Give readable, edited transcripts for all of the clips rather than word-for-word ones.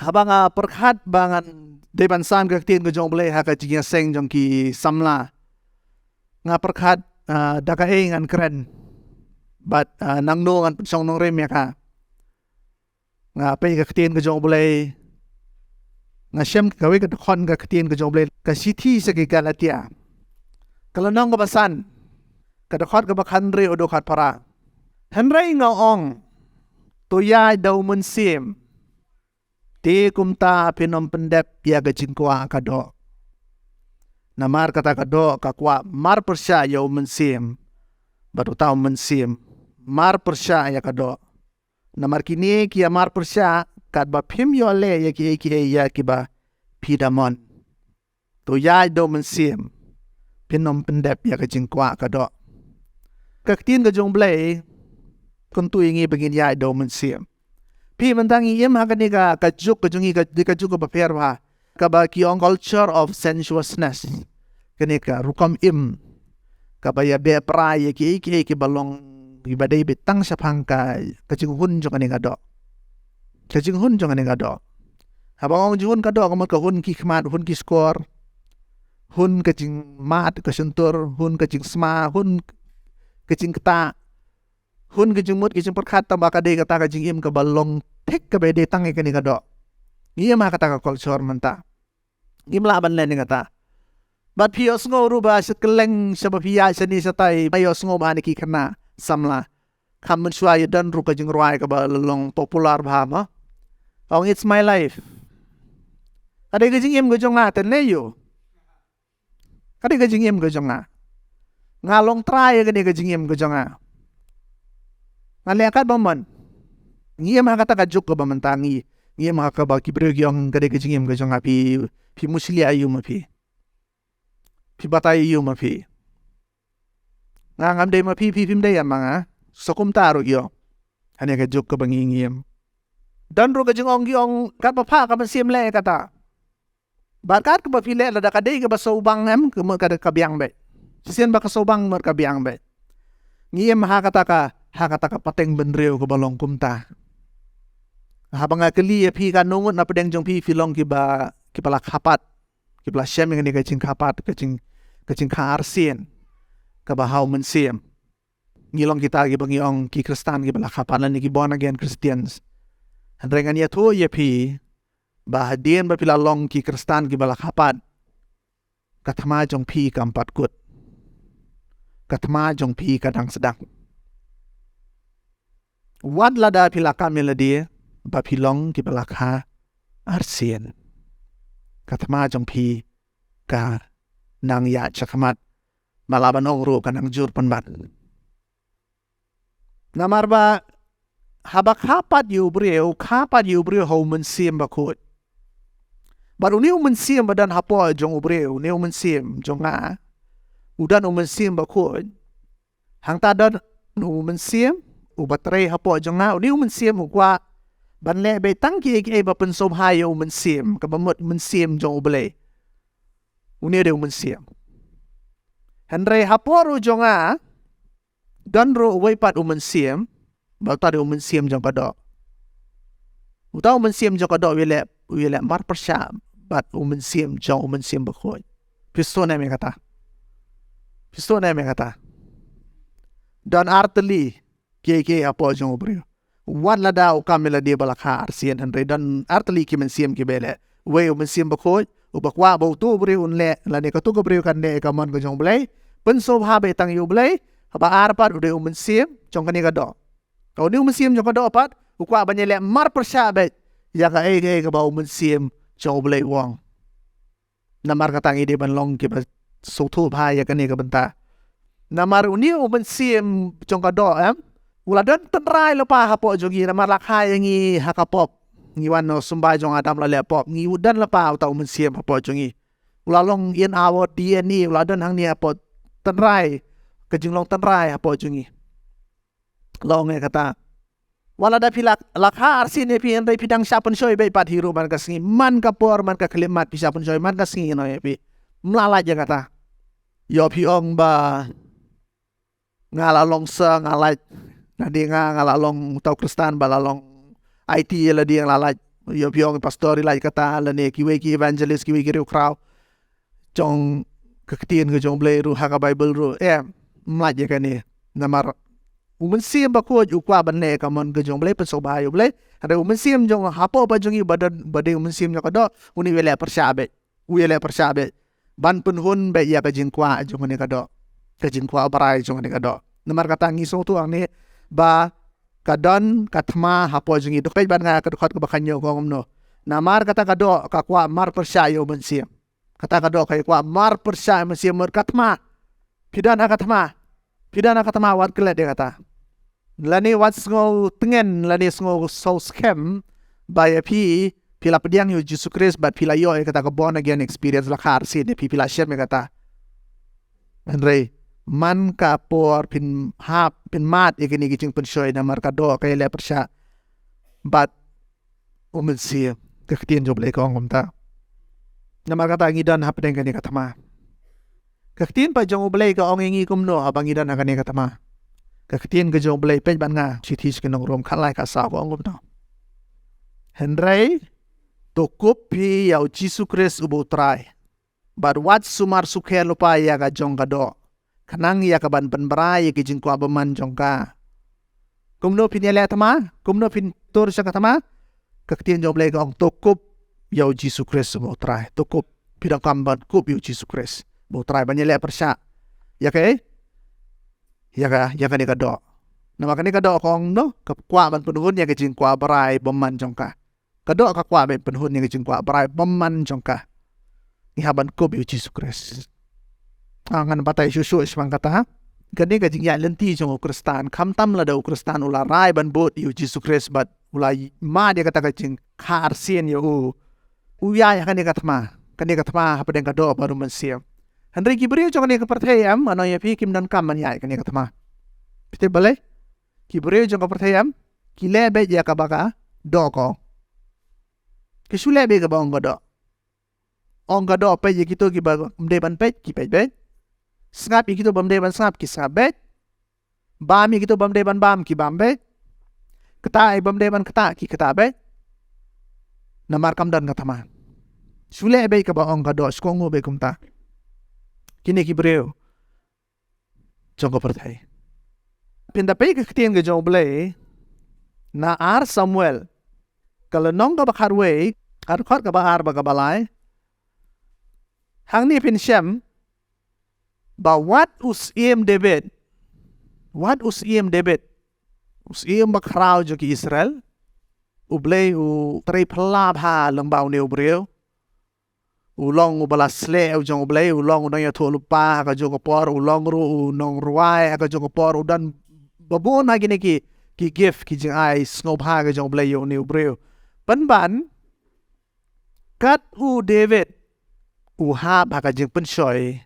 habang perkhat bangan depan san kaktin ko jong boleh haka jing seng jong ki samla nga perkhat daka ngan keren but nang no ngan song nong rem ya ka nga pe kaktin ko jong boleh nga syam kawe ka khon kaktin ko jong boleh ka siti sa ki galatia kalau nong ka basan ka khot ka bakhan re odo khat para henry nga ong toya daw mun sim ti kumta pinom pendep ya gajin kwa kado namar kata kado kakwa mar persya ya mensim baru tahu mensim mar persya ya kado namar kini kia mar persya kat ba pim yo le ya ki ya ki ba pidamon to ya do mensim pinom pendep ya gajin kwa kado kaktin gajong blai kuntu ingi begin ya do mensim pi mentangi yem hakani ka kajuk kajungi ka kajuk ba perwa ka ba ki on culture of sensuousness kani ka rukam im ka ba ya be pra ye ki balong ibadai betang sapang ka kajung hun jong ani ka do kajung hun jong ani ka do habang jun ka do ka hun ki khmat hun ki skor hun kajing mat ka sentur hun kajing sma hun kajing kata hun kajing mut kajing perkhat tamba ka de kata kajing im ka balong tek ka be de tang ikani ka do ngi ma kata ka culture menta ngim la ban len kata bat pios ngo ru ba sekeleng sebab pia seni satai pios ngo ba ni ki kana samla kam men suai dan ru kajing ruai ka ba long popular ba ma oh it's my life ada kajing im gojong na ten le yo ada kajing im gojong na ngalong try ka ni kajing im gojong na ngaliakat baman ngi ma kata kajuk ko bamantangi ngi ma ka ba ki breg yong kade kajing im gojong api pi musli ayu ma pi batai yu ma pi ngam de ma pi pim de manga sokum taru yo ane kajuk ko bangi ngiem dan ro kajing ong yong kat pa ka sim le kata barkat ko ba pi le la da kade ka ba sobang em ko ka ka biang be sien ba ka sobang mer ka biang be ngi ma kata ka pateng benreu ko balong kumta habang akeli pi ka nungut na pedeng jong pi filong ki pala khapat ki pala syam ngani ka cing khapat ka cing khar sien ka ba hau mensiem ngilong kita ki bangi ong ki kristan ki pala khapat lan ki born again Christians handrengan ya tu ye pi ba hadien ba pila long ki kristan ki pala khapat kathma jong pi ka empat kut kathma jong pi kadang sedang wad lada pila kamela dia bapilong ki balakha arsien katma jong pi ka nang ya chakmat malaban ongro kanang jur panbat namarba habak hapat yu breu ho mensim bakut baru ni mensim badan hapo jong breu ni mensim jong nga udan mensim bakut hang tadan nu mensim ubatrai hapo jong nga ni mensim kwa ban le be tang ki ba pen som hayo mensim ka bamut mensim jong uble uni de mensim henry haporu jonga ganro wai pat mensim ba ta de mensim jong kado utau mensim jong kado wile mar persya bat mensim jong mensim bakoi pistone me kata dan arteli ke apo jong ubre wan la daw kamela de balakha arsien henry dan artli ki mensim ki bele we mensim bakoi ubakwa bo tu bre unle la ne ka tu ko bre kan de ka mon ko jong blai pen so ha be tang yu blai ba arpat ude mensim jong kan ka do ko ni mensim jong ka do pat ukwa banyele mar persya be ya ka ka ba mensim jong blai wong namar ka tang ide ban long ki ba so tu ba ya kan ka benta namar uni mensim jong ka do uladan tenrai lepa hapo jogi na malakha yangi hakapop ngi wano sumbai jong adam la lepop ngi udan lepa utau mensim hapo jongi ulalong yen awot dien ni uladan hang ni hapo tenrai kejinglong tenrai hapo jongi long kata wala da pilak lakha arsin pi en pidang sapun soy be pat hiru man kasngi man kapor man ka klimat pi sapun soy man kasngi no pi mlala je kata yo pi ong ba ngalalong sa ngalaj nadi nga ngalalong tau kristan balalong IT la dia lalaj yo piong pastor ilai kata lane kiwe ki evangelist kiwe ki crowd jong kaktiin ke jong blay ru haka bible ru mlaj ya kani namar umen sim ba ko ju kwa banne kamon ke jong blay peso ba yo blay ada umen sim jong hapo ba jong i badan bade umen sim nya kado uni wele persyabe ban penhun be ya ka jing kwa jong ni kado ke jing kwa barai jong ni kado namar kata ngisong tu ang ni ba kadon katma hapo jong i dokay ban nga kadukot ka bakanyo ko ngomno namar kata kado ka kwa mar persyayo umen sim kata kado kay kwa mar persya masih mer katma pidana katma wat kele dia kata lani wat ngo tengen lani ngo so scam by pi pila pediang yo Jesus Christ but pila yo kata ka born again experience la khar si de pila share me kata andre man ka por pin hap pin mat ikini gicing pensyoy na mar kado kay le persya but si kaktian job le ko ngomta nama kata ngidan hap den kani katama kaktin pa jong oblay ka ong ingi kumno abang ngidan kani katama kaktin ke jong oblay pe ban nga chithis ke nong rom khalai ka sa ko ngom no henry to kopi yau Jesus Christ ubo try but what sumar sukhe lupa ya ka jong kado kanang ya ka ban penbrai ke jing kwa beman jong ka kumno pin ya le tama kumno pin tur sa katama kaktin jong oblay ka ong to kop yau Jesus Christ mo try to kop pidang kamban kop yau Jesus Christ mo try banyele persya ya ka ni kado nama kani kado kong no kwa ban penhun ya ke jing kwa barai beman jongka kado ka kwa ban penhun ya ke jing kwa barai beman jongka ni haban kop yau Jesus Christ angan batai susu ismang kata gani ka jing ya lenti jong Kristan kam tam la da Kristan ula rai ban bot yau Jesus Christ but ula ma dia kata ka jing khar sien yau uya ya kani katma apa den kado baru mensiam Henry Kibriyo jong kani kepercayaan ano ya pi kim dan kam man ya kani katma pite bale Kibriyo jong kepercayaan kile be ya ka baka do ko kisule be ka bang kado ong kado pe ye kito ki ba mde ban pe ki pe be snap kito bamde ban snap ki snap be bam kito bamde ban bam ki bam be kata bamde ban kata ki kata be namar kam dan katama sule be ka ba ong kado skongo be kumta kini Kibriyo jong ko percaya pinda pe ka kitien ga jong blay na ar Samuel kalau nong ka bakharwe ar khot ka ba ar ba ka balai hang ni pin shem ba what us im David bakrao jo ki Israel ublay u trei pelab ha lembau ne ubreu ulong ubala sle jong ublay ulong nang ya thu lupa ka jo ko por ulong ru nong ruai ka jo ko por udan babon na gini ki gift ki jing ai snob ha ka jong ublay yo ne ubreu ban kat u David u ha ba ka jing pensyoy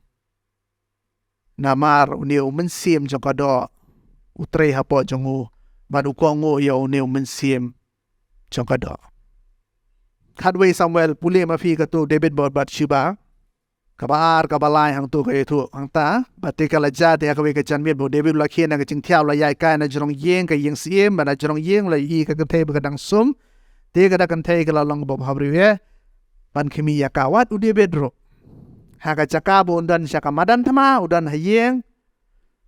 namar u mensim jong kado u trei ha po jong u ban u kongo yo ne mensim jong kado kadwe Samuel puli ma fi ka tu David bat shiba kabar kabalai hang tu ka itu hang ta bati kala jate ya ka we ka chanmit bo David la khien na ka ching thiaw la yai ka na jrong yeng ka yeng siem ba na jrong yeng la yi ka te ba ka dang sum te ka da kan te ka la long bo habri we ban khimi ya ka wat u David ro ha ka chaka bo dan sha ka madan thama udan hayeng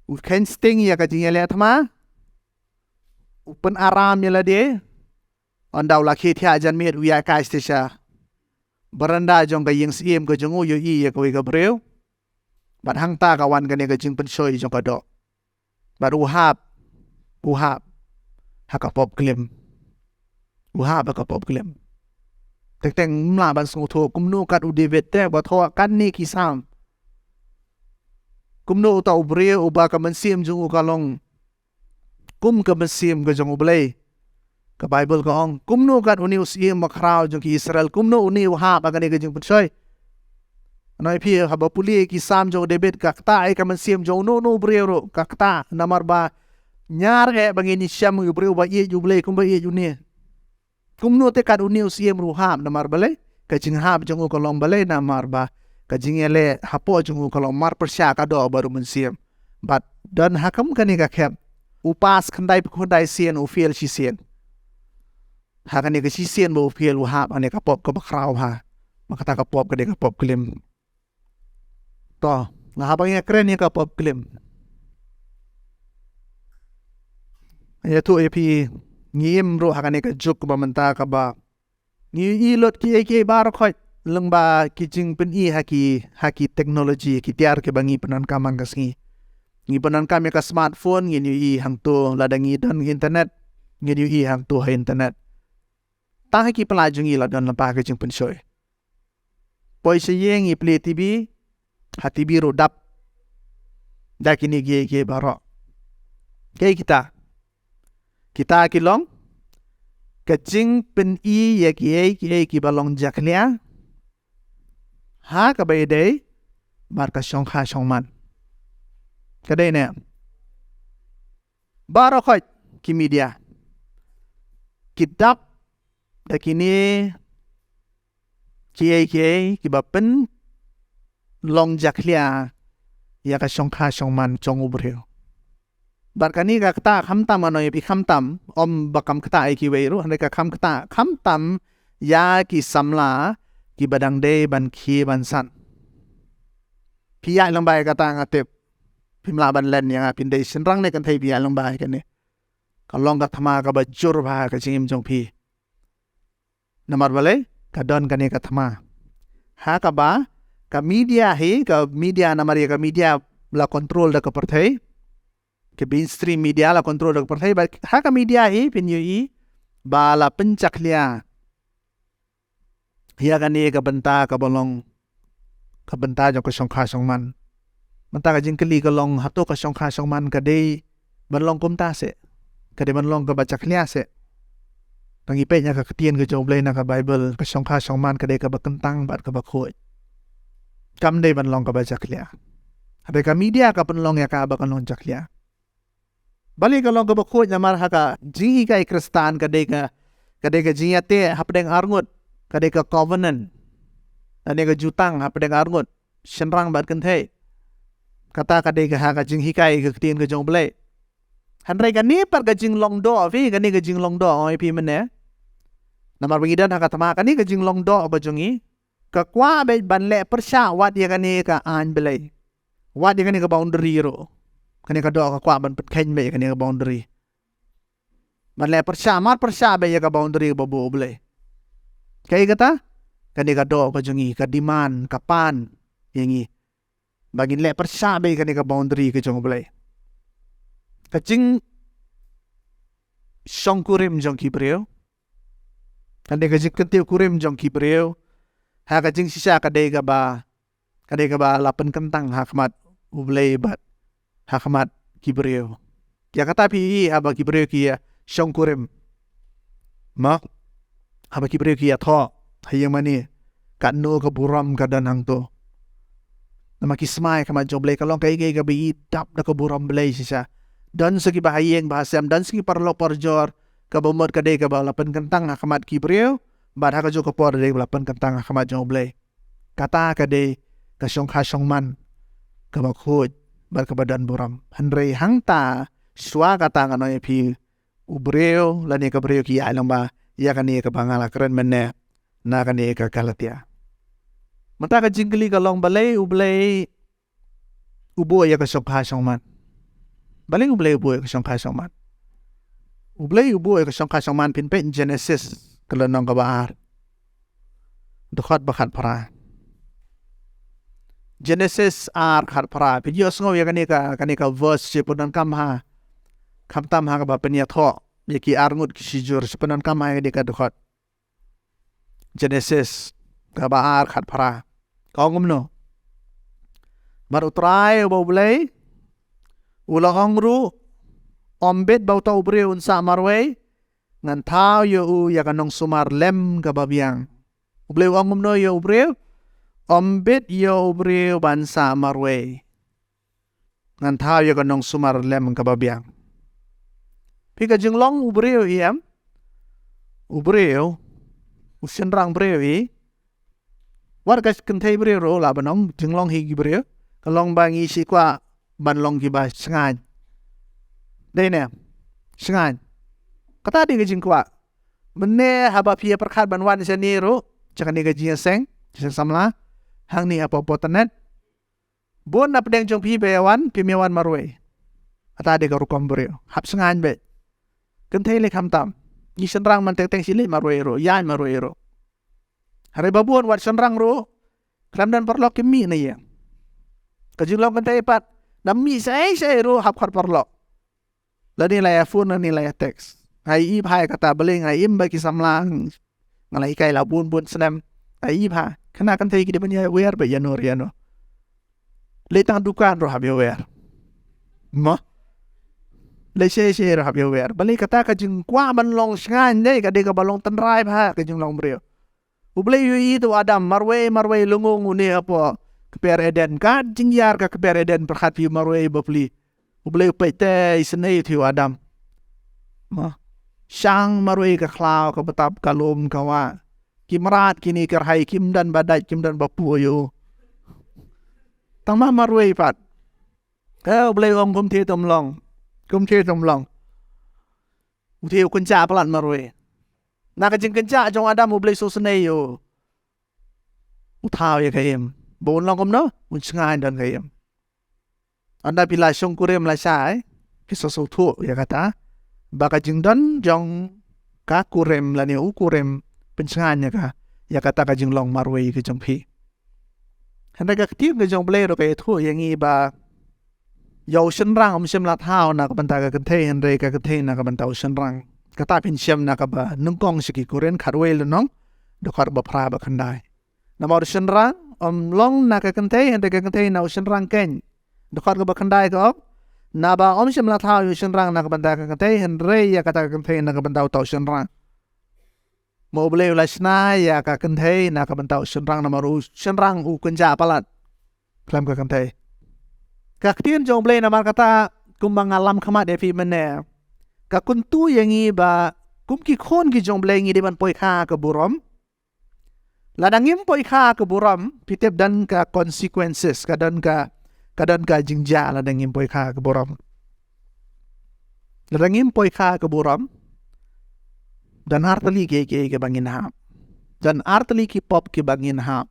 u ken sting ya ka jing le thama u pen aram ya la de ondau la khi thia jan met uya ka stisha baranda jong ka yeng siem ka jong yo yi ya ka we ka breu bat hang ta ka wan ka ne ka jing pen soi jong ka do bat u hap ha ka pop klem tek teng mla ban sung tho kum no kat u David te ba tho kan ni ki sam kum no ta u breu u ba ka man siem jong u ka long kum ka man siem ka jong u blay ka Bible ka ong kumno kat uni usim makrao jong ki Israel kumno uni ha ba gani ka jong pensoy anoi pi ha ba puli ki sam jong David ka kta ai ka man sim jong no brero ka kta namar ba nyar he bangini syam yu breu ba ye ju blay kum ba ye ju ne kumno te kat uni usim ru ha namar bale ka jing ha jong ko long bale namar ba ka jing ele ha po jong ko long mar persya ka do baru man sim but dan hakam kani ka khep upas khandai sien u fiel chi sien Hakan ni kesisian bau fiel wahap ane kapop ke bakrau ha. Maka tak kapop ke dia kapop kelim. Toh, lah apa yang keren ni kapop kelim. Ya tu epi ngim ro hakan ni ke juk ke bamenta ke ba. Ngi ilot ki bar khoi leng ba ki jing pen I haki teknologi ki tiar ke bangi penan kamang kasngi. Ngi penan kami ka smartphone ngi I hang tu ladangi dan internet ngi I hang tu ha internet. Tang ki pelajung I ladan lampa ke jing pen shoy. Poi se yeng I play TV ha TV ro dap. Da kini ge barok. Kei kita kilong kecing pen I ya ki balong jaklia ha ka bai dei bar ka shong kha shong man ka dei ne baro khoi ki media kitap da kini ki ba pen long jaklia ya ka shong kha shong man chong ubreu bar kani ka kata kham tam ano pi kham tam om bakam kata ki weiru hande ka kham tam ya ki samla ki badang de ban khi ban san pi ya lang bai kata ngatep pimla ban len yang pin de senrang ne kan thai pi ya lang bai kan ne ka long ka thama ka ba jur ba ka chim jong pi namar bale ka don kan ne ka thama ha ka ba ka media namar ya ka media la control da ka perthai ke mainstream media la control da perthai ba ha ka media pin yu ba la pencak lia hiya kan ne ka benta ka bolong ka benta jo ka shong kha shong man manta ka jing kali ka long hato ka shong kha shong man ka dei ban long kum ta se ka de ban long ka bacak lia se tangi pe nya ka tien ka jo blai na ka bible ka shong kha shong man ka de ka ba kentang bat ka ba khoi kam de ban long ka bacak lia ade ka media ka pen long ya ka ba kan long jak lia bali ka long ka ba khoi na mar ha ka jing ka kristan ka de ka jing ate hapdeng arngut ka de ka covenant ane ka jutang hapdeng arngut senrang bat kan thai kata ka de ka ha ka jing hikai ka tien ka jong blai hanrai ka ni par ka jing long do fi ka ni ka jing long do oi pi mene namar bangidan ha ka tama ka ni ka jing long do ba jongi ka kwa be ban le persha wat ya ka ni ka an blai wat ya ka ni ka boundary ro ka ni ka do ka kwa ban pet khen be ka ni ka boundary ban le persha be ya ka boundary ba bo blai kai kata ka ni ka do ba jongi ka demand ka pan yangi bagin le persha be ka ni ka boundary ka jong blai kacing shong kurim jong ki breu kande ka jik kentiu kurim jong ki breu ha kacing sisa ka de ka ba lapen kentang hakmat ublei bat hakmat ki breu ya kata pi ha ba ki breu ki ya shong kurim ma ha ba ki breu ki ya tho hayang mani ka no ka buram ka dan hang to nama ki smai ka ma jong blai ka long kai ka bi dap da ka buram blai sisa dan segi bahayeng bahasam dan segi parlo porjor ka bomot ka de ka ba lapen kentang hakmat ki breu bad ha ka jo ka por de lapen kentang hakmat jong blai kata ka de ka shong kha shong man ka ba khoj bar ka badan buram hanrei hangta swa kata ngano pi ubreu la ne ka breu ki alang ba ya ka ne ka bangala keren menne na ka ne ka kalatia mata ka jingli ka long balai ublai ubo ya ka shong kha shong man baling ublai ubo ka shong kha shong man ublai ubo ka shong kha shong man pin pe Genesis kalau nong ka bahar dokhat bakhat para Genesis ar khat para videos ngo ya kani ka verse sepunan kam ha kam tam ha ka ba pen ya tho ya ki arngut ki sijur sepunan kam ha ka dokhat Genesis ka bahar khat para ka ngumno mar utrai ba ublai ulang ru ombet bau tau bre un sa marway ngan thao yo u ya kanong sumar lem ka babiang uble wangum no yo bre ombet yo bre ban sa marway ngan thao yo kanong sumar lem ka babiang pika jinglong ubre yo iam ubre yo usenrang bre yo war ka kentai bre ro la banong jinglong hi bre kalong bangi si kwa ban long ki ba sengan dei ne sengan kata di ke jingkwa Mene haba pia perkat banwan seniru jangan ni gaji seng samla hang ni apa potanet bon na pedeng jong pi bewan pi mewan marwe ata de garu kombre hap sengan be kentei le kam tam ni senrang man teng sili marwe ro ya marwe ro hare babon wat senrang ro klam dan perlok kimi na ya kajulong kentei pat nami sai ro hap khar perlok la ni la ya phone ni la ya text ai i phai kata beling ai im bagi samlang ngalai kai la bun senam ai i pha kena kentei ki de banya wer be yanor yano le tang dukan ro hab wer ma le she ro hab wer bali kata ka jing kwa ban long sngan dei ka de ka balong tan rai pha ka jing long brio uble yu i tu adam marwe lungong ni apa keper eden ka jing yar ka keper eden perkhat pi marwe bapli uble pe te isne tu adam ma sang marwe ka klau ka betap kalum ka wa kimrat kini kerhai kim dan badai kim dan bapu yo tang ma marwe pat uble om kum the tom long uthi kun cha palan marwe na ka jing kenca jong adam uble so sne yo uthaw ya kaim bon long kom no un sngai dan kaim anda pila song kurem la sai ki so thu ya kata baka jing dan jong ka kurem la ni ukurem pensengan ya kata ka jing long marwe ke jong pi handa ka tim ke jong ble ro ke thu yang i ba yo shen rang om shem la thao na ka banta ka kenthe hen re ka kenthe na ka banta shen rang kata pin shem na ka ba nung kong siki kuren kharwe lo nong do khar ba phra ba khandai na ma shen rang om long na ka kenthe hen re ka kenthe na shen rang ken do khar ka ba khandai ka na ba om shem la thao yo shen rang na ka banta ka kenthe hen re ya kata ka kenthe na ka banta to shen rang mo ble la shna ya ka kenthe na ka banta shen rang na ma ru shen rang u kunja palat klam ka kenthe ka ktien jong ble na mar kata kumbang alam khamat efi mene ka kuntu yang i ba kum ki khon ki jong ble ngi de ban poi kha ka burom ladangim poi kha ka burom pitep dan ka consequences kadan ka jingja ladangim poi kha ka burom ladangim poi kha ka burom dan artali ke bangin ha dan artali ki pop ki bangin ha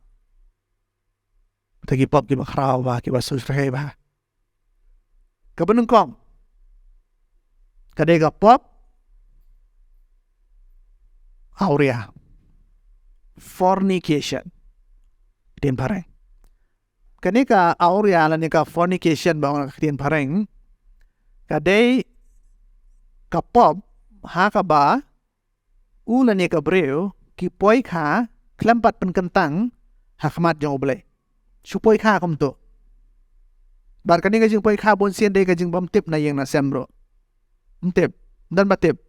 tagi pop ki bakhraw ba ki basusre ba kabanung kong kadega pop aurea fornication tin pareng kaneka aurea la nika fornication ba tin pareng kadai ka pop ha ka ba ula nika breu ki poi kha klampat pen kentang hakmat jong oble supoi kha kom to bar kani ka jing poi kha bon sien de ka jing bam tip na yang na sembro tip dan batip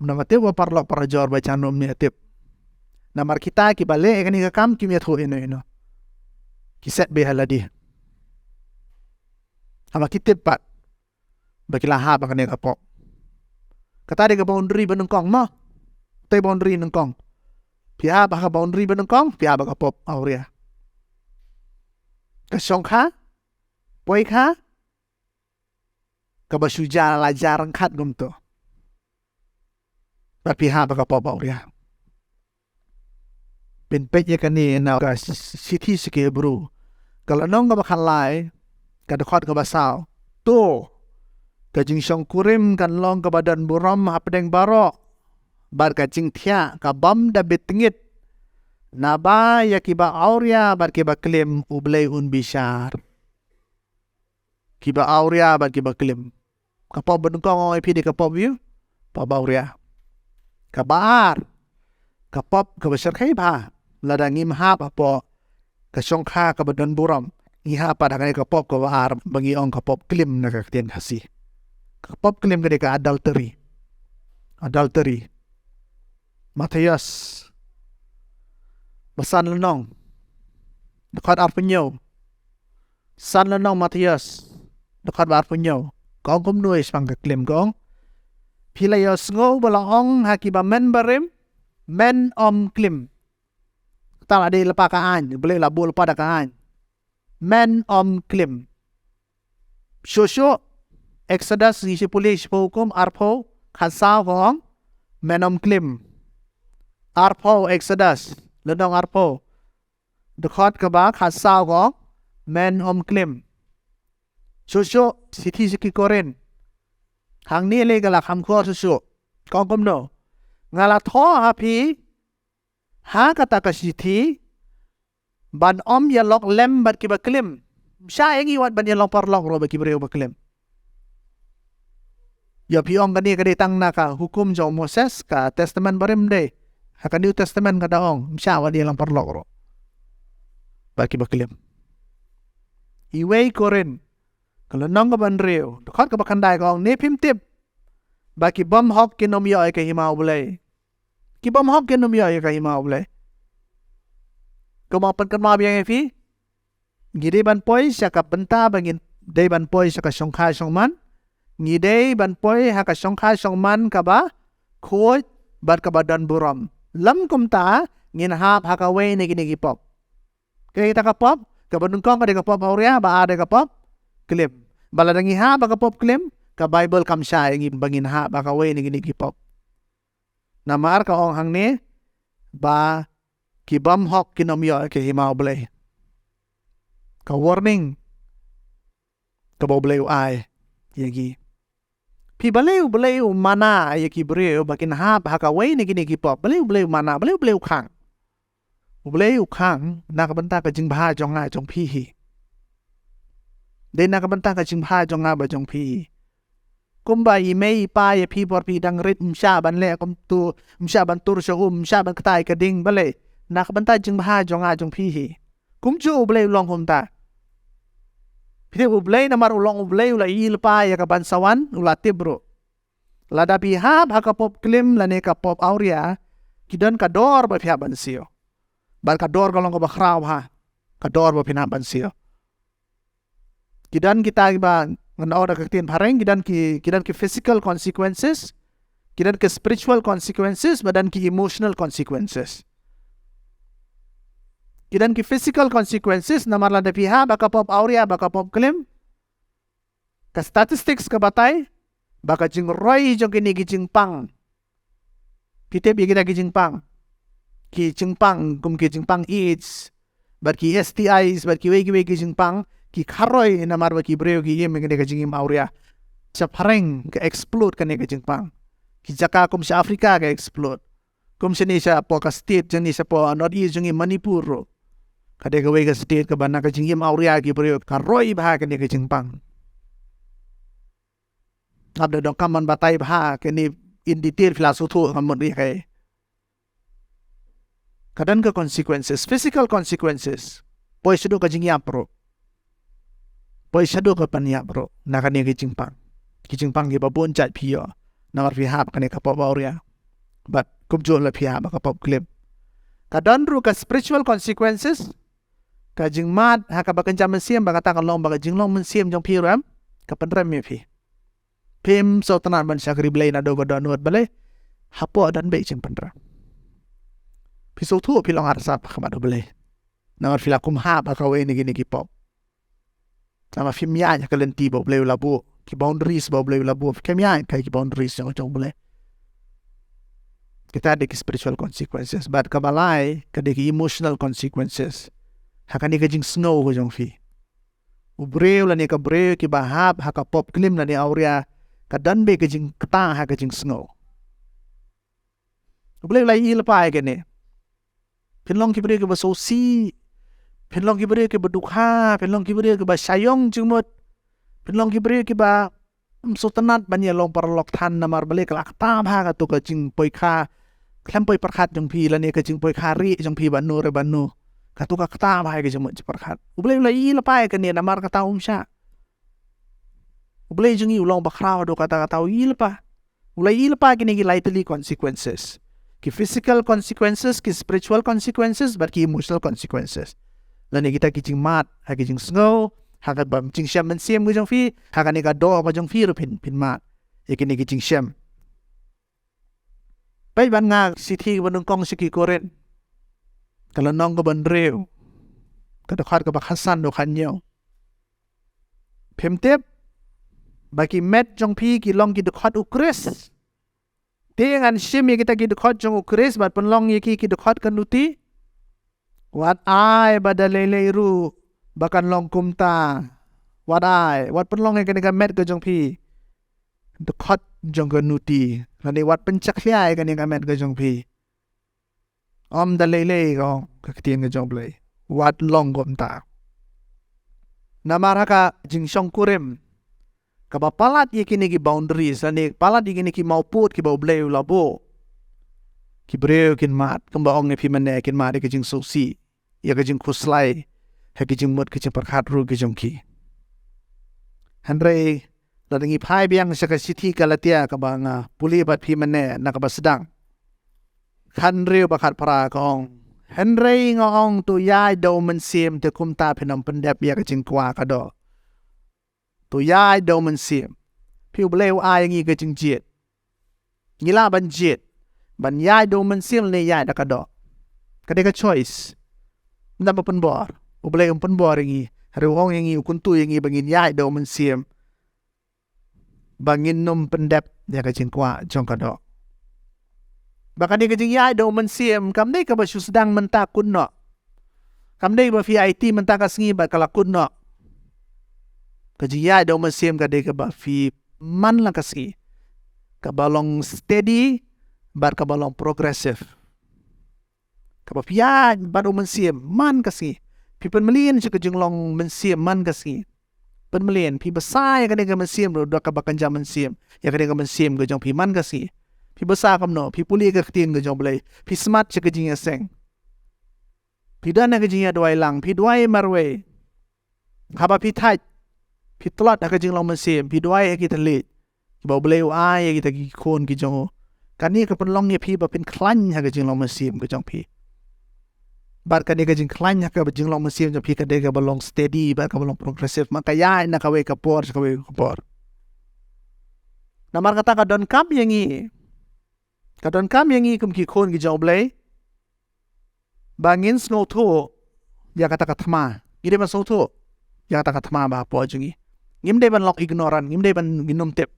na batip wa parlok para jor ba chanom ni tip na mar kita ki bale kani ka kam ki me tho ino ki set be haladi ama ki tip pat bakila ha ba kani ka pop kata de ka boundary banung kong mo te boundary nung kong pia ba ka boundary banung kong pia ba ka pop aurea ka song kha poi kha ka ba suja la jarang khat gum to ba pia ba ka pop aurea pen pe ye kani na ka city ske bru kala nong ka ba khalai ka de khot ka ba sao to ka jing song kurim kan long ka badan buram hapdeng baro bar ka jing thia ka bam da betngit na ba ya ki ba aurea bar ki ba claim ublei un bishar ki ba aurea bar ki ba claim ka pop ben ko pi de ka pop yu pa ba aurea ka bar ka pop ka ba ser khai ba ladangim ha pa po ka song kha ka badan buram ngi ha pa da ka pop ka war bangi ong ka pop claim na ka tien khasi ka pop claim ka de ka adultery Matthias Basan lenong dekat arpenyo san lenong Matthias dekat arpenyo kong kum nuis pang ka claim kong pilayos ngo balong hakiba men barim men om claim tal ade lepa kaan boleh labu lepa da kaan men om claim shosho Exodus 20 hukum arpo khasaw kong men om claim Arpo Exodus Lenong Arpo Dekot ke ba khasau ko men om klim Susu Siti Siki Korin Hang ni le galak ham ko susu Kong kom no Ngala tho hapi Ha kata ka siti Ban om ya lok lem bat ki ba klim Sya yang iwat ban ya lok parlok ro ba ki breu ba klim Ya piong kani kadi tang naka hukum jong Moses ka testament barim de. Haka New Testament ka daong. Msya wa dia lang parlok ro. Baki bakilim. Iway korin. Kalau nong ka banreo. Dukot ka bakandai ka ong nepim tip. Baki bom hok kinom yoy ka himao bulay. Ki bom hok kinom yoy ka himao bulay. Kumapan kan mabiyang efi. Gide ban poy siya ka benta bangin. Day ban poy siya ka syongka syongman. Ngidei ban poi haka syongka syongman kaba khoi bat kaba dan buram lam kumta ngin hap haka we ni gini pop kita ka pop kaba nungkong ka de ka pop auria ba ada ka pop klim bala dangi ha ba ka pop klim ka bible kam sha ngi bangin ha ba ka we ni gini pop namar ka ong hang ni ba ki bam hok kinom yo ke himau blai ka warning ka bo blai ai yagi Pi baleu mana ya ki breu bakin hap haka wei ni gini ki pop baleu mana baleu khang nak benta ka jing bha jong nga jong pi hi de nak benta ka jing bha jong nga ba jong pi kumba i mei pa ya pi por pi dang rit msha ban le kom tu msha ban tur sha msha ban ktai ka ding bale nak benta jing bha jong nga jong pi hi kum chu baleu long hom ta Pite ublay na mar ulong ublay ula ilpa ya ka bansawan ula tibro. Lada pihab haka pop klim lane ka pop auria kidan ka dor ba pihab bansio. Ban ka dor golong ko ba khraw ha. Ka dor ba pinab bansio. Kidan kita ba ngana ora ka tin pareng kidan ki physical consequences, kidan ki spiritual consequences, badan ki emotional consequences. Kidan ki physical consequences namar lada piha baka pop auria baka pop klim ka statistics ka batay baka jing roy jong kini ki jing pang pitep yi kita ki jing pang kum ki jing pang AIDS bat ki STIs bat ki wegi jing pang ki kharoy namar ba ki breu ki yem ngene ka jing auria sa pareng ka explode kane ka jing pang ki jaka kum sa Africa ka explode kum sini sa po ka state jani sa po north east jong Manipur ro Kade ka wega state ka bana ka jingim auria ki prio ka roi bha ka ni ka jingpang. Abda dong kaman batai bha ka ni in detail filosofi kamon ri kai. Kadan ka consequences, physical consequences. Poi sedo ka jingia pro. Poi sedo ka pania pro na ka ni ka jingpang. Ki jingpang ki babon chat pio. Namar fi hap ka ni ka pop auria. But kubjo la fi hap ka pop clip. Kadan ru ka spiritual consequences ka jing mat ha ka bakan jam siam ba kata kan long ba jing long men siam jong pi ram ka pandram mi pi pim so tanan ban sakri blai na do ga donot bale hapo dan be jing pandram pi so tu pi long arsa pa ka do bale na mar fila kum ha ba ka we ni gini ki pop na ma fim ya ka lenti bo blai la bu ki boundaries bo blai la bu kem ya ka ki boundaries jong bale kita ada ki spiritual consequences but kabalai kada ki emotional consequences hakani ka jing snow ko jong fi ubreu la ni ka breu ki bahab haka pop klim la ni auria ka danbe ka jing kata ha ka jing snow ubreu la il pa ke ne pinlong ki breu ki ba so si pinlong ki breu ki ba dukha pinlong ki breu ki ba sayong jingmot pinlong ki breu ki ba so tanat ban ya long par lok than na mar bale ka ta ba ka to ka jing poi kha klem poi parkhat jong phi la ni ka jing poi kha ri jong phi ban no re ban no Katuka kata bahaya ke jemut parkhat. Ublay ulai lepai ke ni namar kata umsha. Ublay jungi ulang bakraw do kata ilpa. Ulai ilpa ke ni lightly consequences. Ki physical consequences, ki spiritual consequences, but ki emotional consequences. Lani kita ki jing mat, ha ki jing snow, ha ka bam jing syam men siam ke jong fi, ha ka ni ka do ba jong fi ru pin mat. E ki ni ki jing syam. Pai ban nga sithi banung kong siki koren. Kalau nong ka bandreu ka dekat ka bakhasan do khanyo phemtep baki met jong phi ki long ki dekat ukres Dengan sim yang kita kidukot jong ukris bat penlong yang kidukot kan nuti. Wat ai badalele ru bakan long kumta. Wat ai wat penlong yang kena met ke jong pi. Dukot jong kan nuti. Lani wat pencak liai kan yang met ke jong pi. Om dalele ko kaktian ke jong play. Wat long kumta. Namaraka jing syong kurim. Kaba palat ye kini ki boundaries ane palat ye kini ki mau put ki bau bleu labo ki breu kin mat kamba ong ne pi mane kin mat ke jing sosi ya ke jing kuslai ha ke jing mot ke jing perkhat ru ke jong ki Henry ladangi phai biang saka city kalatia kaba nga puli bat pi mane na kaba sedang Henry bakhat para ka ong Henry ngong tu yai do men sim te kumta penam pendep ya ke jing kwa ka do tu yai do men sim piu bleu ai ngi ke jing jet ngila ban jet ban yai do men sim ne yai da ka do ka de ka choice nda pen bor u bleu pen bor ngi ru ong ngi kun tu ngi bangin yai do men sim bangin num pendep ya ke jing kwa jong ka do baka de ke jing yai do men sim kam de ka ba shu sedang menta kun no kam de ba fi IT menta ka sngi ba kala kun no Kajia do mesim ka de ka ba fi man lang kasi ka balong steady bar ka balong progressive ka ba pian baru mesim man kasi pi pen melien je ka jinglong mesim man kasi pen melien pi besar ka de ka mesim do ka ba kan jam mesim ya ka de ka mesim ka jong pi man kasi pi besar kam no pi puli ka tin ka jong blai pi smart je ka jing seng pi dan ka jing doai lang pi doai marwe ka ba pi thai pi tlat ka jing long mesim pi doai kita lit ki ba bleu ai kita ki kon ki jong kan ni ka penlong ye pi ba pin klan ha ka jing long mesim ka jong pi bar ka ni ka jing klan ha ka jing long mesim jong pi ka de ka balong steady bar ka balong progressive maka ya na ka we ka por namar kata ka don kam yangi kum ki kon ki jong blai bangin snow to ya kata ka thma ide ma so to ya kata ka thma ba po jungi ngim de ban lok ignoran ngim de ban ginom tep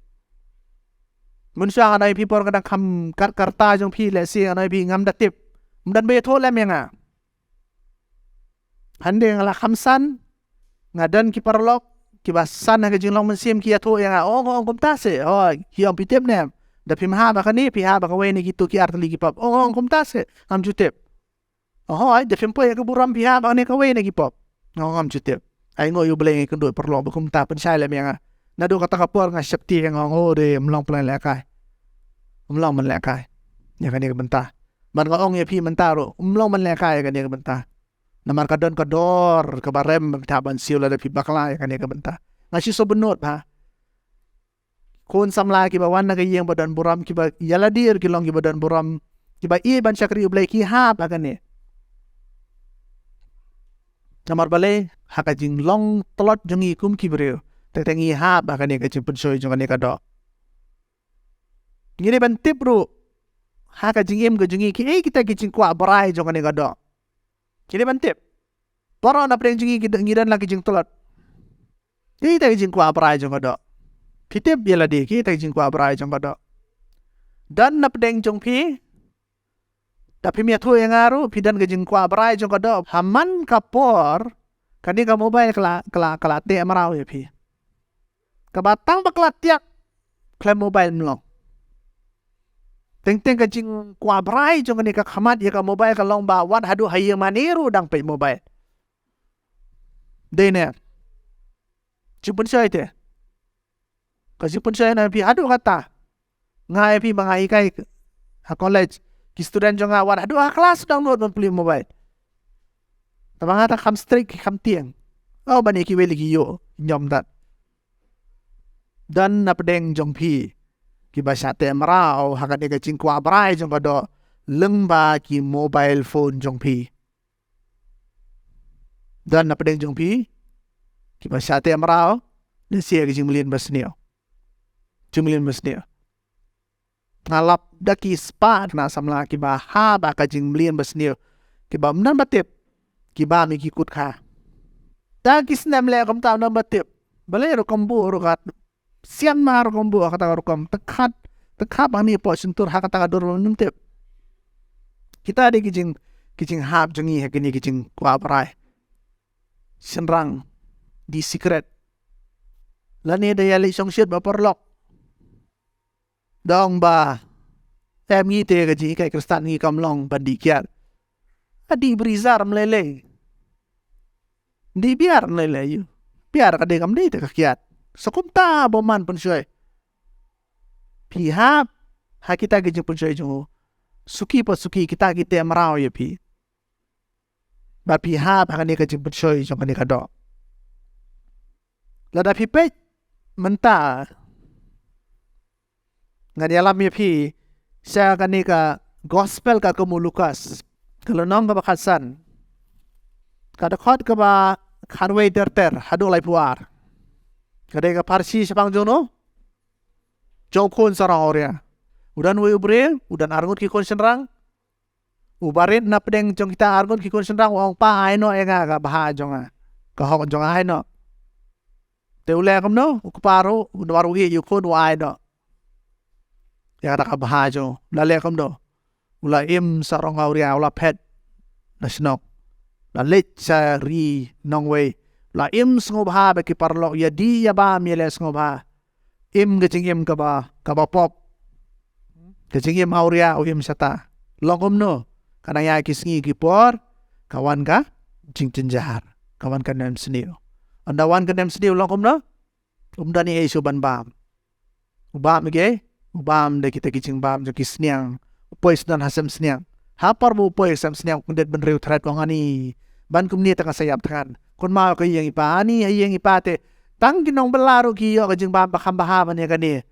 mun sha anai pi por kadang kham karta jong pi le si anai pi ngam da tep mdan be tho lem yang hande ngala khamsan ngadan ki parlok ki basan ha jing long mesim ki atho yang ong kum ta se ki om pi tep nem da pi ha ba kani pi ha ba ka we ni gitu ki artli ki pop ong kum ta se ngam ju tep da pi po ya ka buram pi ha ba ne ka we ni ki pop ngam ju tep ai ngoi u bleng kan doi perlo ba kum ta pen sai le yang na do kata kapor nga septi yang ngo de mlong plan le kai mlong man le kai ya kan ni benta man ka ong ye pi menta ro mlong man le kai kan ni benta na mar ka don ka dor ka barem ta ban siu la de pi bakla ya kan ni benta ngasi so benot ba kon samla ki ba wan na ka yeng badan buram ki ba yala dir ki long ki badan buram ki ba i ban sakri u blai ki ha ba kan ni namar bale haka jing long tolot jongi kum kibreu tengi ha ba kan ka jing pensoi jong ka do ngire ban tipru haka jing em go jongi ki kita ki jing kwa brai jong ka do kire ban tip poro na preng jongi ki ngiran la ki jing tolot kita ki jing kwa brai jong ka do pitip bela de kita ki jing kwa brai jong ka do dan na pedeng jong pi tapi mia tu yang aru pidan ke jing kwa brai jong ka do haman kapor kani ka mobile kala te marau ye pi ka batang bakla tiak kla mobile mlong teng ka jing kwa brai jong ni ka khamat ye ka mobile ka long ba wat hadu haye maniru dang pe mobile dene jipun sai te ka jipun sai na pi hadu kata ngai pi bangai kai ha college ki student jong awat aduh kelas download non beli mobile tabang ata kham strike kham tiang bani ki weli ki yo nyom dat dan na pedeng jong pi ki ba sha te marao ha ka de ka jing kwa brai jong ka do leng ba ki mobile phone jong pi dan na pedeng jong pi ki ba sha te marao le sia ki jing million basnio ngalap daki spa na samla ki ba ha ba ka jing mlien basnio ki ba mnan batip ki ba mi ki kut kha ta ki snam le kom ta na batip bale ro kombu ro kat siam ma ro kombu kata ro kom takhat Tekap ang ni po sentur hak tanga dor num tep. Kita ada kijing hap jongi hakini kijing kwa parai. Senrang di secret. Lani ada yali song shit ba perlok. Dong ba em ngi te kaji kai kristan ngi kamlong bandi kiat. Adi berizar melele. Di biar melele yu. Biar kade kam di te kakiat. Sekumta boman pun syoi. Pihap ha kita kijing pun syoi jongo. Suki pa suki kita merau ya pi. Ba pihap ha kani kijing pun syoi jong kani kadok. Lada pipet mentah ngani alam ya pi saya kani ka gospel ka kamu Lukas kalau nong ka bakasan kada khot ka ba kharwei ter hadu lai puar kada ka parsi sepang jono jong kon sarang oria udan we ubre udan argut ki kon senrang ubarit na pedeng jong kita argut ki kon senrang wong pa ai no enga ka baha jonga ka hok jong ai no teule kam no ukparo udwaru gi yu kon wai no ya ka baha jo la le kam do ula im sarong auria ula pet na snok la lech sa ri nong we la im sngob ha be ki parlo ya di ya ba mi le sngob ha im ge ching im ka ba pop ge ching im auria o im sata longom no kana ya ki sngi ki por kawan ka jing jenjar kawan ka nem snio andawan ka nem snio longom no umdani e so ban bam ubam ge ubam de kita kicing bam jo ki sniang pois dan hasam sniang hapar bu pois sam sniang kundet ben reu thrat wangani ban kumni tanga sayap than kon ma ko yang ipa ani yang ipate tang kinong belaru ki yo kajing bam bakam baha ban ya kani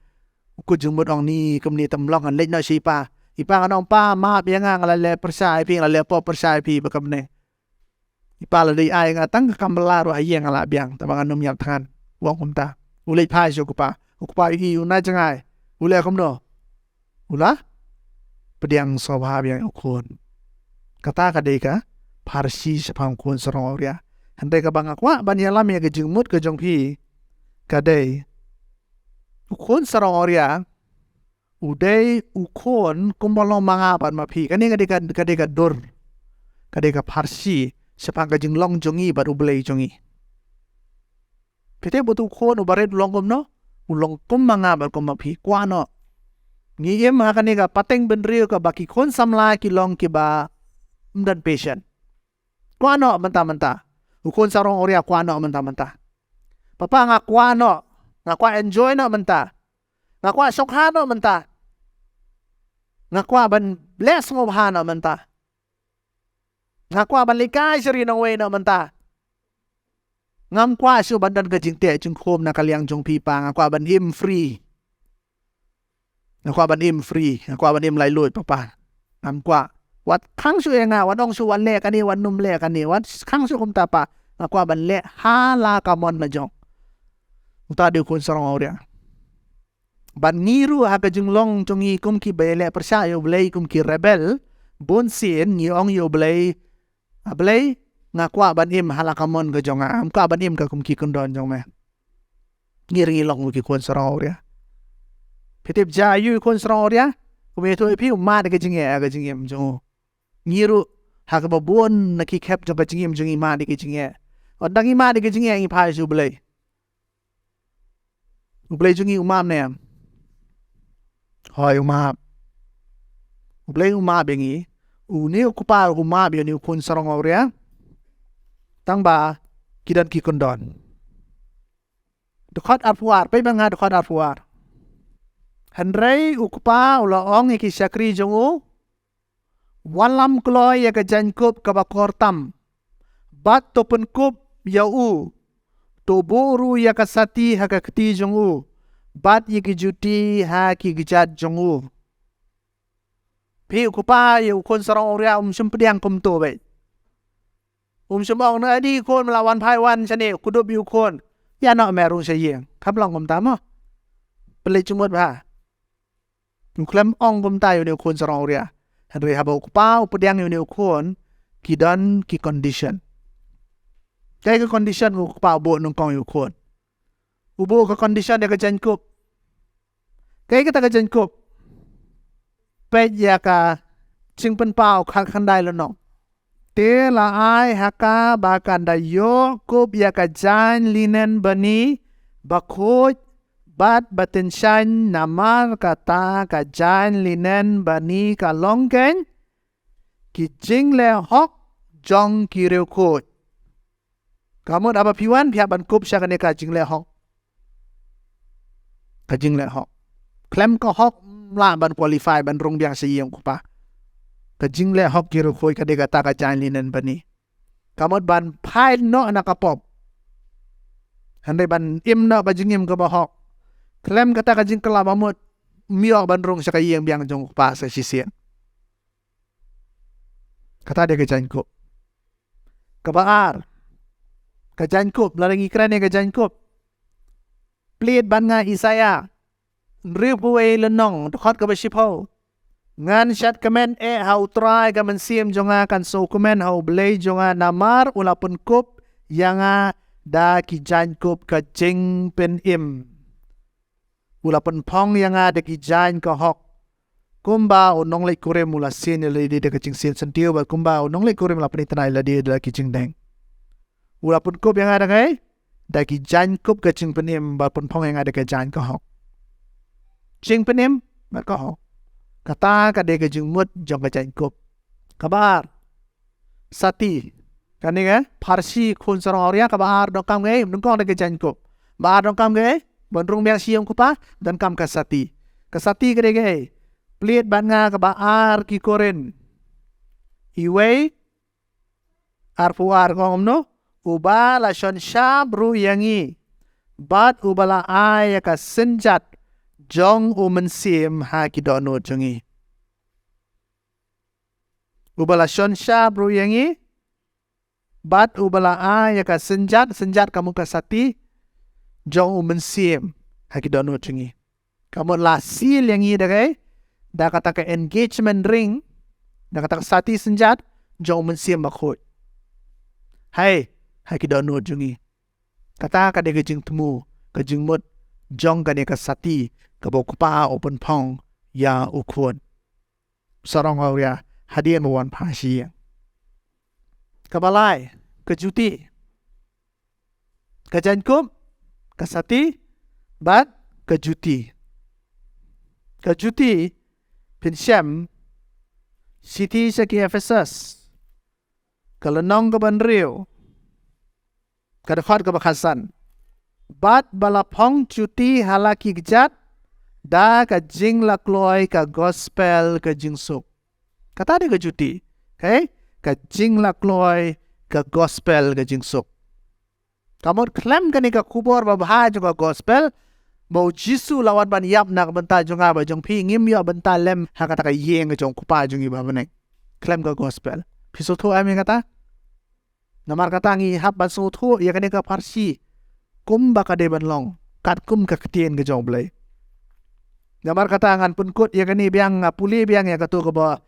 ku jung mot ong ni kumni tamlong an lej no si ipa kanong pa ma bianga ngala le persai pi ngala le po persai pi bakam ne ipa la dei ai nga tang kam belaru ayeng ngala biang tabangan num yap than wong kumta ulej pai jo ku pa i una jangai ule kom no ula pediang swabhab yang ukun kata kadeka parsi sepang kun sorong oria handai ka bang akwa ban yalam ya gejing mut ke jong pi kadai ukun sorong oria udai ukun kumbalong manga ban ma pi kani kadeka dor kadeka parsi sepang gejing long jongi baru belai jongi pete butu ukun ubaret long kom no ulong kum manga bar kom ma pi kwa no ngi em ha kani ka pateng benrio ka baki kon samla ki long ki ba mdan patient kwa no menta ukon sarong oria kwa no menta papa nga kwa no nga kwa enjoy no menta nga kwa sokha no menta nga kwa ban bless ngob ha no menta nga kwa ban likai seri no we no menta ngam kwa su bandan ka jing te jing khom na kaliang jong pi pa nga kwa ban im free nga kwa ban im free nga kwa ban im lai lut papa ngam kwa wat khang su nga wat ong su wan le kani wan num le kani wat khang su kum ta pa nga kwa ban le ha la ka mon ma jong uta de kun sarong oria ban ngiru ha ka jing long jongi kum ki bele persa yo blai kum ki rebel bon sin ni ong yo blai blai nga kwa ban im halakamon ke jonga am kwa ban im ka kum ki kundon jong me ngiri long ki kun sarong oria petip ja yu kun sarong oria kum eto pi ma de ke jing em jong ngiru ha ka bon na ki kep jong ka jing em jong ma de ke jing on dangi ma de ke jing i pa ju blai jongi umam ne hoi umam blai umam bengi u ne ku pa umam bi ni kun sarong oria tang ba kidan ki kondon dekat arpuar pe banga dekat arpuar handrei ukpa ula ong ki sakri jongu walam kloy ya ka jankup ka bakortam bat topun kup ya u to boru ya ka sati ha ka kti jongu bat yi ki juti ha ki gijat jongu pe ukpa ya ukon sarong oria sempediang kum to be sumong na di kon melawan Paiwan sini kudup yu kon ya no meru sayeng kap long kum tamo pelai cumut ba klem ong kum tayo ni kon sarong oria handre habo kupau pediang yu ni kon kidan ki condition kai ka condition ku kupau bo nung kong yu kon ubo ka condition ya ka jankup kai ka ta ka jankup pej ya ka ching pen pau kan dai lo no te la ai haka bakan da yo kup ya ka jan linen bani bakoj bat batin shan namar kata ka jan linen bani ka longken ki jing le hok jong ki reu koj kamot apa piwan pihak ban kup sya ka jing le hok ka jing le hok klem ko hok la ban qualify ban rong biang siyeng ko pa ka jing le hok ki reu koj ka de kata ka jan linen bani kamot ban phai no nakapop handai ban im no ba jingim ka ba hok klem kata ka jing kala bamut mio ban rong sya ka yeng biang jong pa sa sisien kata de ka jan ko ka baar ka jan ko larang ikran ka jan ko plit ban nga Isaya riu puwe lenong khot ka ba shipo ngan shat kamen hau try ka man sim jonga kan so komen hau blay jonga namar ulapun kup yanga da ki jan kup ka jing pen im ulapun pong yanga da ki jan ka hok kumba unong lay kure mula sin le di da ka jing sin sentiu ba kumba unong lay kure mula penitanai la di da ki jing deng ulapun kup yanga da kai da ki jan kup ka jing pen im ba pun pong yanga da ka jan ka hok jing pen im ba ka hok kata ka de ka jing mut jong ka jan kup kabar sati kan ni Parsi khun sarong auria kabar dong kam ngai dong kong de ka jan kup ba dong kam ngai bon rong biang siam kupa dan kam ka sati ka de ngai plit ban nga ka ba ar ki koren iwe ar pu ar ngom no uba la shon shab ru yangi bat ubala ay ka senjat jong umensim ha ki dono jongi ubala shon shab ru yangi bat ubala ay ka senjat kamu ka sati jong umensim ha ki dono jongi kamu la sil yangi dagai da kata ka engagement ring da kata ka sati senjat jong umensim bakot hai ha ki dono jongi kata ka de jing temu ka jing mut jong ka ne ka sati ka bo pa open pong ya ukun sarong auria hadian wan pasi kabalai ka juti ka jankum ka sati bat ka juti pinsyam city saki Ephesus kalanong ka banriu kadakhat ka bakasan bat balapong cuti halaki gejat da ka jing lakloi ka gospel ka jingsuk kata de ka cuti okay ka jing lakloi ka gospel ka jingsuk kamot klem ka ni ka kubor ba bahaj ka gospel mau jisu lawan ban yap nak benta jonga ba jong phi ngim yo benta lem ha kata ka yeng ka jong kupa jongi ba banek klem ka gospel piso tho ami kata namar kata ngi hab ban so tho ya ka ni ka Parsi kum ba ka de ban long kat kum ka ketien ka jong blai namar kata ngan pun kut ya ka ni biang puli biang ya ka tu ka ba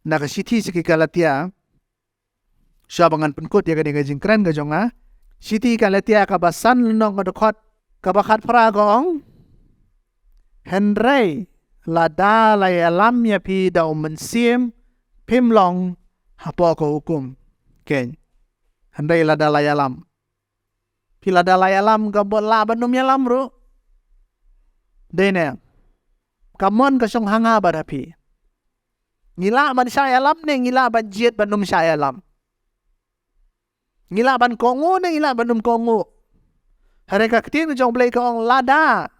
na ka siti siki Galatia syabangan pun kut ya ka ni ka jing kren ka jong siti Galatia ka basan lenong ka dokot ka bakat pra gong Henry lada la alam ya pi da mensim pim long hapo ko hukum ken Henry lada la alam pila da la alam ka bo la banum ya lam ru dene kamon ka song hanga barapi ngila ban sya alam ne ngila ban jiet banum sya alam ngila ban kongo ne ngila banum kongo hare ka ketin jong blai ka ong lada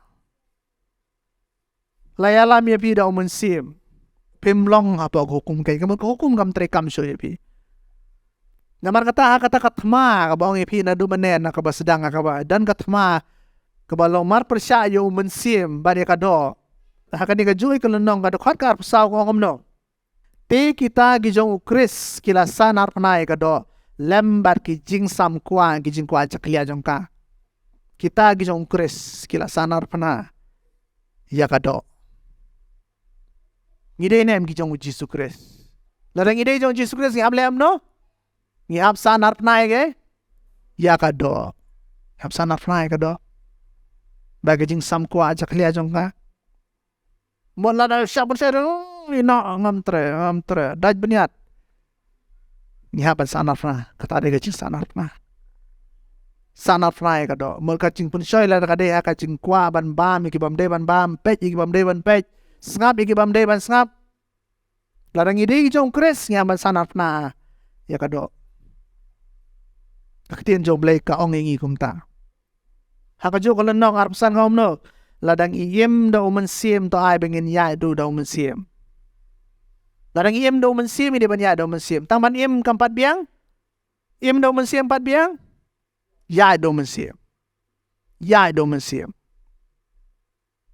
layalam ya pi da umensim pimlong apa hukum kai kam hukum kam trekam so ya pi namar kata katma ka baong ya pi na du manen ka ba sedang ka ba dan katma ka ba lomar persya yo umensim bari ka do ha ka ni ka joy ka lenong ka dokhat ka saw ko ngom no te kita gi jong ukris kilasan arpnai ka do lembar ki jing sam kwa ki jing kwa chaklia jong ka kita gi jong ukris kilasan arpna ya ka do ngide nem gi jong Jesu Kris larang ngide jong Jesu Kris ngap lem no ngap san arpnai ge ya ka do ngap san arpnai ka do ba gi jing sam kwa chaklia jong ka mon la da shabon se ina ngam tre daj beniat nyihapan sanar na kata de kacing sanar ka do mul kacing pun shoy la ka de kacing kwa ban bam ki bam de ban bam pej ki bam de ban pej ngap ki bam de ban ngap larang ide jong kres nyihapan sanar na ya ka do kaktian jong blai ka ong ingi kumta haka jo kalau nok arep san ngom no ladang iem do men sim to ai bengen ya do men sim ladang iem do men sim ide ban ya do men sim tang ban iem kampat biang iem do men sim pat biang ya do men sim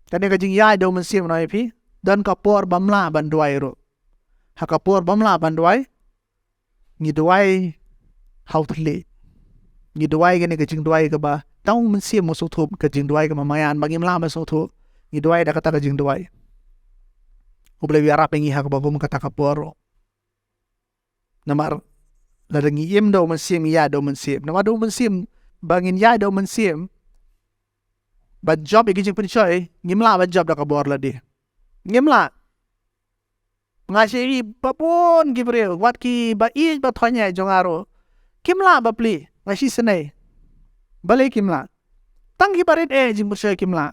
tane ka jing ya do men sim no pi dan kapor bamla ban duai ro haka por bamla ban duai ni duai how to le ni duai gane ka jing duai ka ba tang men sim mo so thup ka jing duai ka mamayan bangim la ma so thu ni duai da kata ka jing duai uble biara pengi hak ba bum kata ka por namar ladang iem do men sim ya do men sim nama do men sim bangin ya do men sim ba job e jing pun choy ngimla ba job da ka bor la di ngimla ngasi papun gibril wat ki ba i ba thonya jongaro kimla ba pli ngasi senai balik kimla tanggi barit jing pun kimla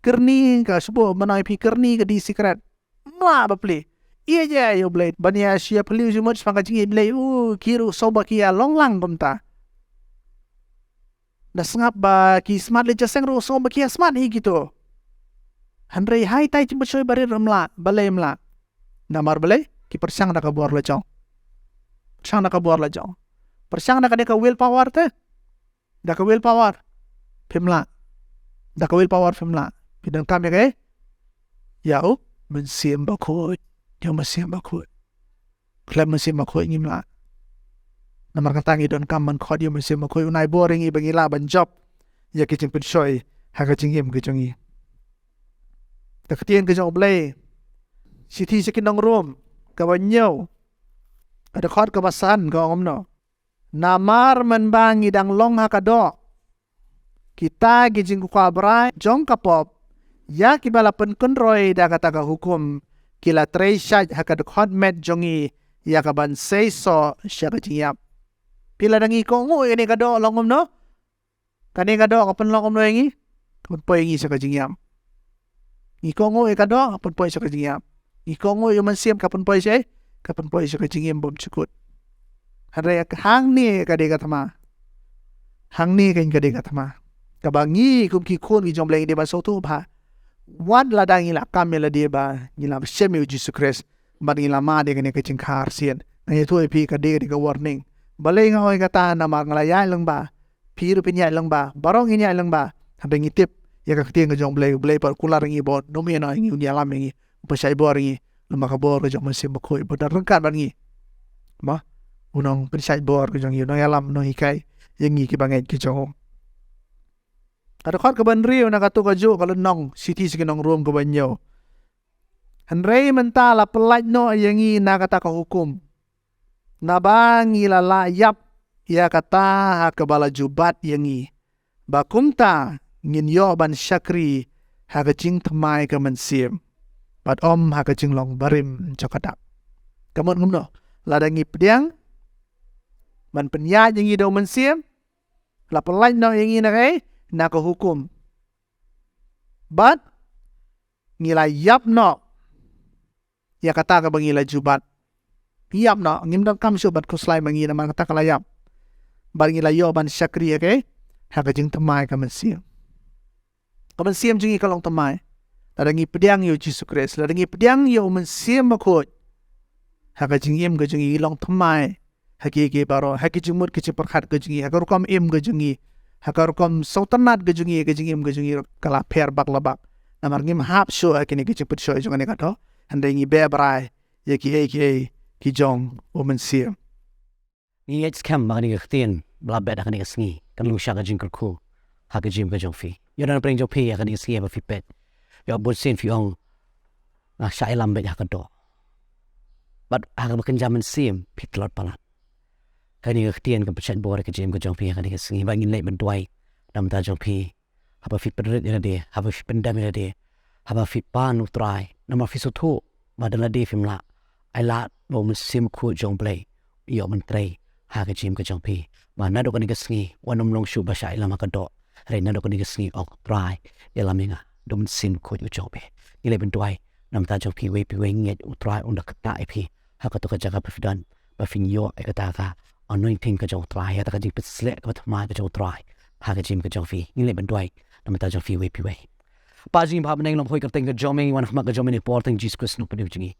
kerni ka subo manai pi kerni ka di secret mla ba pli iya ja yo blade bania sia pli ju much panga jing blade kiru soba kia long lang bumta da sngap ba ki smart le jaseng ro soba kia smart hi gitu handrei hai tai jing pun barit ramla balai mla namar balai ki persang da ka bor la chong persang da ka de ka will power te da ka will power pimla pidang tam ya ke yau men sim ba khoi klem men sim ba khoi ngimla namar ka tangi don kam man khod yo men sim ba khoi unai boring i bangila ban job ya ki jing pin shoy ha ka jing yem ke jongi ta ktien ke jong blai sithi sekin nong rom ka ban nyau ada khod ka basan ka om no namar man bangi dang long ha ka do kita gijing ku kabrai jong kapop ya kibala pen konroi da kata ka hukum kila treisha haka dok hotmet jongi ya ka ban sei so sya ka jiap pila dangi ko ngo ini ka do longom no kani ka do kapan longom no ingi kapan po ingi sya ka jiap ni ko ngo ka do kapan po sya ka jiap ni ko ngo yo man siam kapan po sya ka jiap bom chukut hare hang ni ka de ka thama kabangi kum ki khon gi jom leng de ba so tu ba wat la dang ila kamela de ba ngila shemi Jesus Christ ban ngila ma de ne ka ching khar sien ngai tu pi ka de ka warning balai nga oi ka ta na ma ngala ya lang ba pi ru pin ya lang ba barong in ya lang ba hande ngi tip ya ka tieng ka jom blai par kula ringi bo no me na ngi unya lam ngi pa sai bo ringi lama ka bo ka jom se ma khoi bo dar kan ban ngi ma unong pin sai bo ka jong yu no ya lam no hikai yang ngi ki bangai ki jong ada khot ka ban riu na ka tu ka jo kalau nong city sigi nong room ka ban yo hanrei mentala pelaj no yangi na kata ka hukum na bangi la yap ya kata ha ka bala jubat yangi bakumta ngin yo ban syakri ha ka jing thamai ka man sim bat om ha ka jing long barim chokadap kamon ngumno ladangi pediang man penya yangi do man sim la pelaj no yangi na kai na ka hukum but ngila yap no ya kata ka bangila jubat yap no ngim dam kam subat ko slai mangi na man kata kala yap bar ngila yo ban syakri ke ha ka jing tamai ka man sim jingi ka long tamai ladangi pediang yo Jesus Christ ladangi pediang yo man sim ma khot ha ka jing yem ka jingi long tamai ha ki baro ha ki jumut ki perkhat ka jingi ha ka kam em ka jingi hakar kom sultanat gejungi kala per bak labak namar ngim hap sho akini gejiput sho jongane kato hande ngi bebrai ki jong woman sia ni ets kam magani gtien bla bed akani sngi kan lu shaga jinkal ku haga jim ga jong fi yo dan bring jo pe akani sia ba fi pet yo bol sen fi ong na shai lam bet hakado but aga makan jaman sim pitlot palat kani gtien kan pechat bor ka jim ga jong fi akani sngi ba ngin leit ben dwai dam ta jong fi haba fit pedret ina de haba fit pendam ina de haba fit pan utrai nama fi so thu madala de film la ai la bo mun sim khu jong play yo man trai ha ka jim ka jong pi ma na do ka ni ka sngi wanom long shu ba shai lama ka do re na do ka ni ka sngi ok try ya la minga do mun sim khu ju jong pi ile ben twai nam ta jong pi we nget u try on da ka ta pi ha ka to ka jaga president ba fin yo e ka ta ka anointing ka jong try ya ta ka jing pit slek ka ma ka jong try ha ka jim ka jong pi ile ben twai nam ta jong pi we pa jing ba ben long hoi ka teng ka jong me wan ma ka jong me por teng Jesus Christ no pe jingi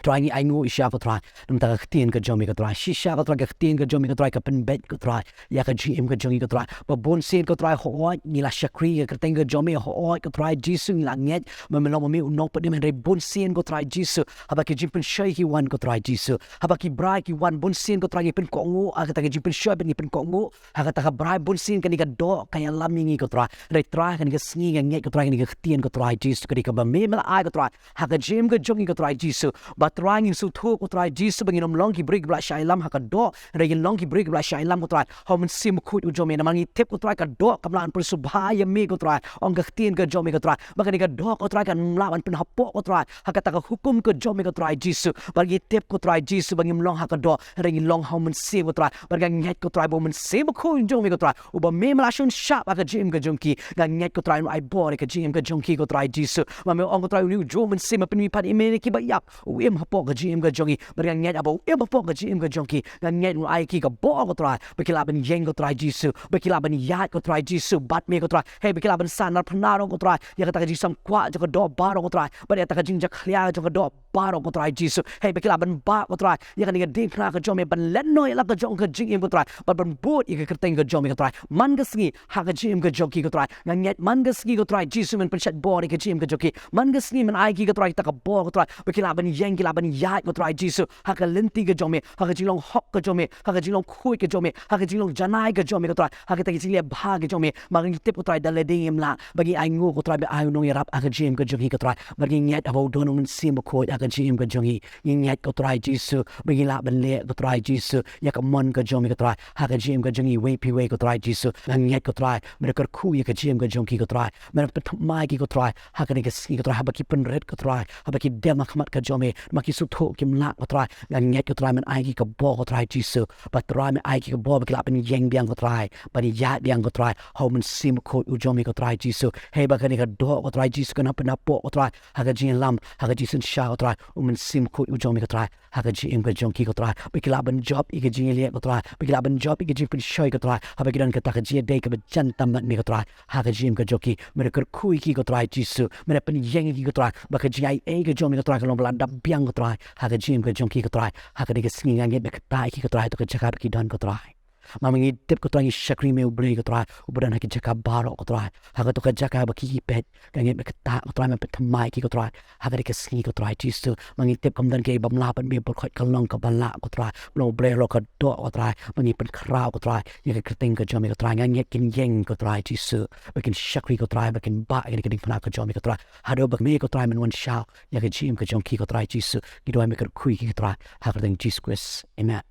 try ni ai ngu isha ko try nam ta ka tien ka jomi ka try shisha ka try ka tien ka jomi ka try ka pen bet ka try ya ka gm ka jongi ka try ba bon sen ka try ho ni la shakri ka teng ka jomi ho ka try jisu ni la nget ma me lo me no pa de men re bon sen ka try jisu haba ki jim pen shai ki wan ka try jisu haba ki brai ki wan bon sen ka try pen ko ngu a ka ta jim pen shai pen ko ngu ha ka ta ka brai bon sen ka ni ka do ka ya lam ni ka try re try ka ni ka sngi ka nget ka try ka ni ka tien ka try jisu ka ni ka ba me ma ai ka try ha ka jim ka jongi ka try jisu trying su thu ko try Jesus bangin long ki break bla shailam ha ka do re yin long ki break bla shailam ko try hom sim khu u jomi na mangi tep ko try ka do kamlan per subhaya me ko try ong ka tien ka jomi ka try bakani ka do ko try ka mlawan pen hapo ko try ha ka ta ka hukum ko jomi ka try Jesus bagi tep ko try Jesus bangin long ha ka do re yin long hom sim ko try bagi nget ko try bo men sim khu jomi ko try u ba me mla shun sharp ka jim ka jonki ga nget ko try ai bore ka jim ka jonki ko try Jesus ma me ong ko try u jomi sim pen mi pan imeni ki ba yak u em hapo ka jim ka jongi berang nget abo em hapo ka jim ka jonki ga nget u ai ki ka bo ko try bakila ben yeng ko try Jesus bakila ben yat ko try Jesus bat me ko try hey bakila ben san na pnaro ko try ya ka ta jisam kwa jo ko do baro ko try ba ya ta ka jing jak khlia jo ko do baro ko try Jesus hey bakila ben ba ko try ya ka ni ga ding khna ka jomi ben len no ya ka jong ka jing ko try ba ben bot ya ka teng ka jomi ka try man ga sngi ha ka jim ka jonki ko try ga nget man ga sngi ko try Jesus men pen chat body ka jim ka jonki man ga sngi men ai ki ka try ta ka bo ko try bakila ben yeng kila ben yat ko try Jesus ha ka lenti ka jomi ha ka jilong hok ka jomi ha ka jilong khui ka jomi ha ka jilong janai ka jomi ka try ha ka ta ki le bha ka jomi ma ngi tip ko try da le ding im la bagi ai ngu ko try be ai no yarap ha ka jim ka jonki ka try bagi nget abo don mun sim ko ha ka jim ka jongi nget ko try Jesus bagi la ben le ko try Jesus ya ka mon ka jomi ka try ha ka jim ka jongi we pi we ko try Jesus nget ko try me ka khu ya ka jim ka jonki ko try me pa mai ki ko try ha ka ni ka ski ko try ha ba ki pen red ko try ha ba ki dem khmat ka jomi ma ki su tho kim la ko try nget ko try men ai ki ka bo ko try Jesus ba try me ai ki ka bo ba ki la ben yeng biang ko try ba ni ya biang ko try ho men sim ko u jomi ko try Jesus hey ba ka ni ka do ko try Jesus ko na pa na po ko try ha ka jin lam ha ka jin sha ko try u men sim ko u jomi ko try ha ka jin ka jonki ko try ba ki la ben job i ka jin le ko try ba ki la ben job i ka jin pen shoy ko try ha ba ki dan ka ta ka jin day ka ba jan tam na ni ko try ha ka jin ka joki me ka khu ki ko try Jesus me pen yeng ki ko try ba ka jin ai ka jomi ko try ka long la da biang ko try ha ka jin ka jonki ko try ha ka ni ka singi ngang be ka tai ki ko try to ka chaka ki dan ko try Mami tip ko try shakri me ubri ko try ubran ha ki chaka baro ko try ha ka to ka chaka ba ki pet ka nge be ka ta ko try me pet mai ki ko try ha ka ni ka singi ko try Jesus mangi tip kam dan ke bam la pan me por khot ka long ka bala ko try lo bre lo ka do ko try mangi pen kra ko try ye ka ting ka jomi ko try nge kin yeng ko try Jesus ba kin shakri ko try ba kin ba ka ni ka ka jomi ko try ha do ba me ko try men one shao ye ka jim ka jong ki ko try Jesus ki do me ka kui ki ko try ha ka ding Jesus Christ amen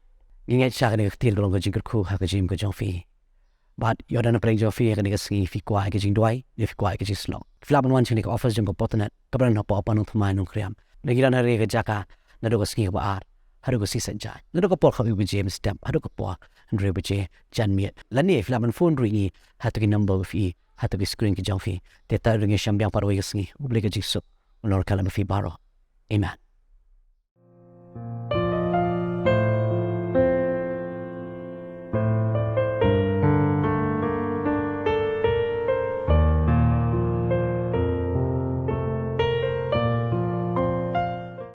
Nginget siya ka nagkatil ko lang ka jing kerku ha ka jim ka jong fi. But yun na preng jong fi ka nagka singi fi kwa ka jing duay, di fi kwa ka jing slong. Filaban wan siya nagka offers jong ka potanet, kabran na po apa nung tumay nung kriyam. Nagilan na rin ka jaka, nado ka singi ka baar, hado ka sisan dyan. Nado ka por ka iwi James Stamp, hado ka po, andre ba jay, jan miet. Lani filaban phone ringi, hato ki number fi, hato ki screen ka jong fi. Teta ringi siyang biyang parway ka singi, ubli ka jing sup, unor ka lang fi baro. Amen.